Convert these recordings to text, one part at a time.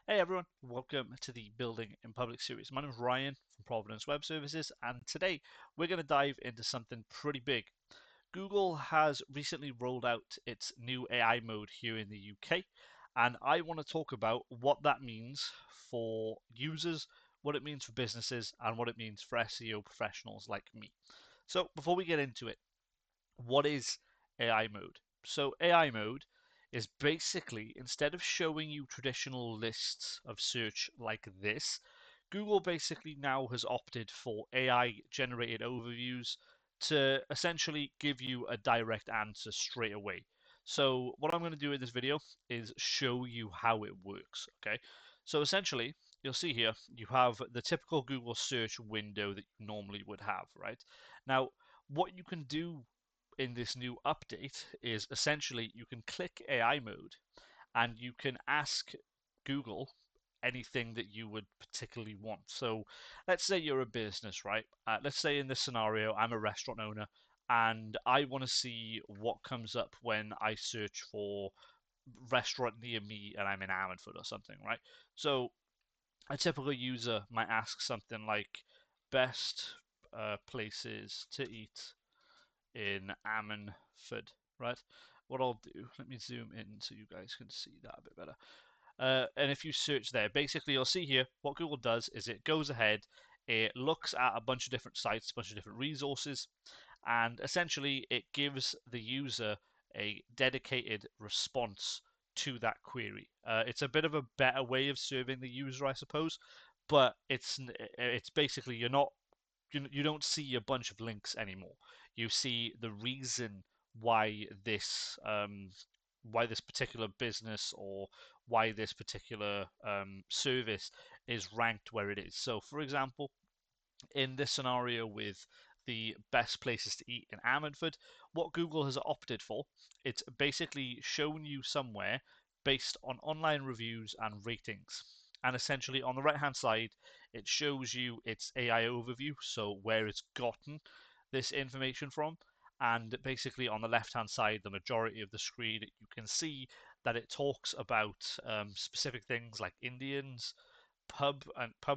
Hey everyone, welcome to the Building in Public series. My name is Ryan from Providence Web Services, and today we're going to dive into something pretty big. Google has recently rolled out its new AI mode here in the UK, and I want to talk about what that means for users, what it means for businesses, and what it means for SEO professionals like me. So, before we get into it, what is AI mode? So AI mode is basically, instead of showing you traditional lists of search like this, Google basically now has opted for AI generated overviews to essentially give you a direct answer straight away. So what I'm going to do in this video is show you how it works. Okay. So essentially, you'll see here you have the typical Google search window that you normally would have, right? Now, what you can do in this new update is essentially you can click AI mode and you can ask Google anything that you would particularly want. So let's say you're a business, right? Let's say in this scenario, I'm a restaurant owner and I want to see what comes up when I search for restaurant near me and I'm in Ammanford or something, right? So a typical user might ask something like best places to eat in Ammanford, right? What I'll do, let me zoom in so you guys can see that a bit better. And if you search there, basically you'll see here what Google does is it goes ahead, it looks at a bunch of different sites, a bunch of different resources, and essentially it gives the user a dedicated response to that query. It's a bit of a better way of serving the user, I suppose, but it's basically you don't see a bunch of links anymore. You see the reason why this particular business or why this particular service is ranked where it is. So, for example, in this scenario with the best places to eat in Ammanford, what Google has opted for, it's basically shown you somewhere based on online reviews and ratings. And essentially, on the right hand side, it shows you its AI overview, so where it's gotten this information from. And basically, on the left hand side, the majority of the screen, you can see that it talks about specific things like Indians, pub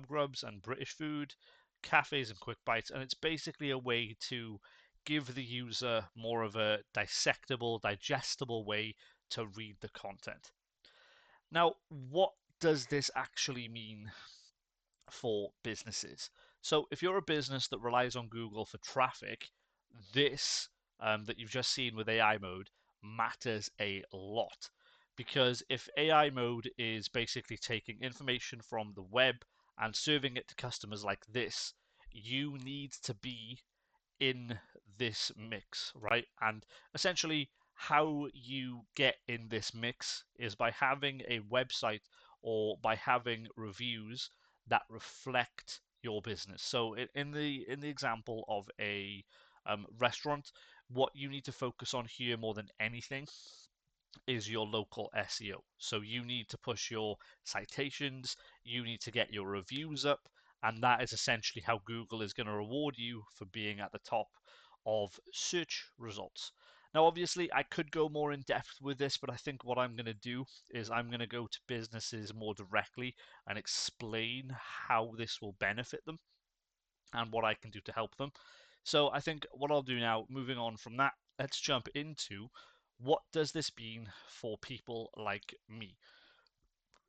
grubs and British food, cafes and quick bites, and it's basically a way to give the user more of a dissectable, digestible way to read the content. Now, what does this actually mean for businesses? So, if you're a business that relies on Google for traffic, this that you've just seen with AI mode matters a lot. Because if AI mode is basically taking information from the web and serving it to customers like this, you need to be in this mix, right? And essentially, how you get in this mix is by having a website or by having reviews that reflect your business. So in the example of a restaurant, what you need to focus on here more than anything is your local SEO. So you need to push your citations, you need to get your reviews up, and that is essentially how Google is going to reward you for being at the top of search results. Now, obviously, I could go more in depth with this, but I think what I'm going to do is I'm going to go to businesses more directly and explain how this will benefit them and what I can do to help them. So I think what I'll do now, moving on from that, let's jump into what does this mean for people like me.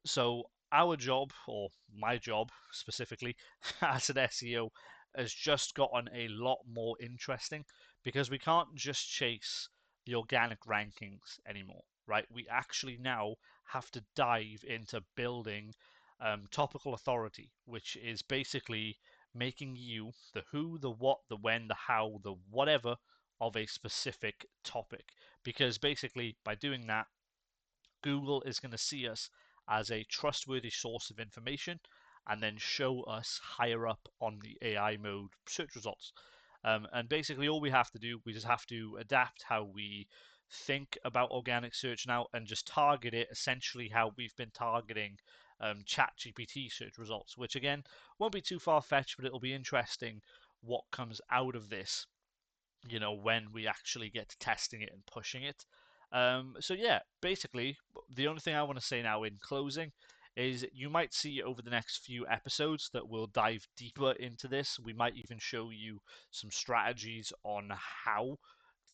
So our job, or my job specifically, as an SEO, has just gotten a lot more interesting because we can't just chase the organic rankings anymore, right? We actually now have to dive into building topical authority, which is basically making you the who, the what, the when, the how, the whatever of a specific topic. Because basically, by doing that, Google is going to see us as a trustworthy source of information and then show us higher up on the AI mode search results. And basically, all we have to do, we just have to adapt how we think about organic search now and just target it essentially how we've been targeting ChatGPT search results, which again won't be too far fetched, but it'll be interesting what comes out of this, when we actually get to testing it and pushing it. So yeah, basically, the only thing I want to say now in closing is you might see over the next few episodes that we'll dive deeper into this. We might even show you some strategies on how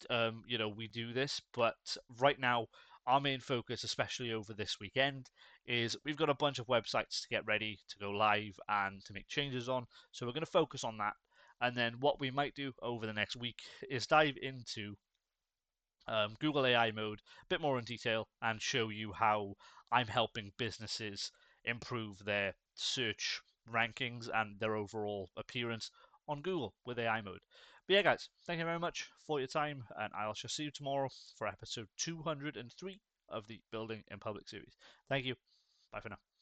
we do this. But right now, our main focus, especially over this weekend, is we've got a bunch of websites to get ready to go live and to make changes on. So we're going to focus on that. And then what we might do over the next week is dive into Google AI mode a bit more in detail and show you how I'm helping businesses improve their search rankings and their overall appearance on Google with AI mode. But yeah, guys, thank you very much for your time, and I shall see you tomorrow for episode 203 of the Building in Public series. Thank you. Bye for now.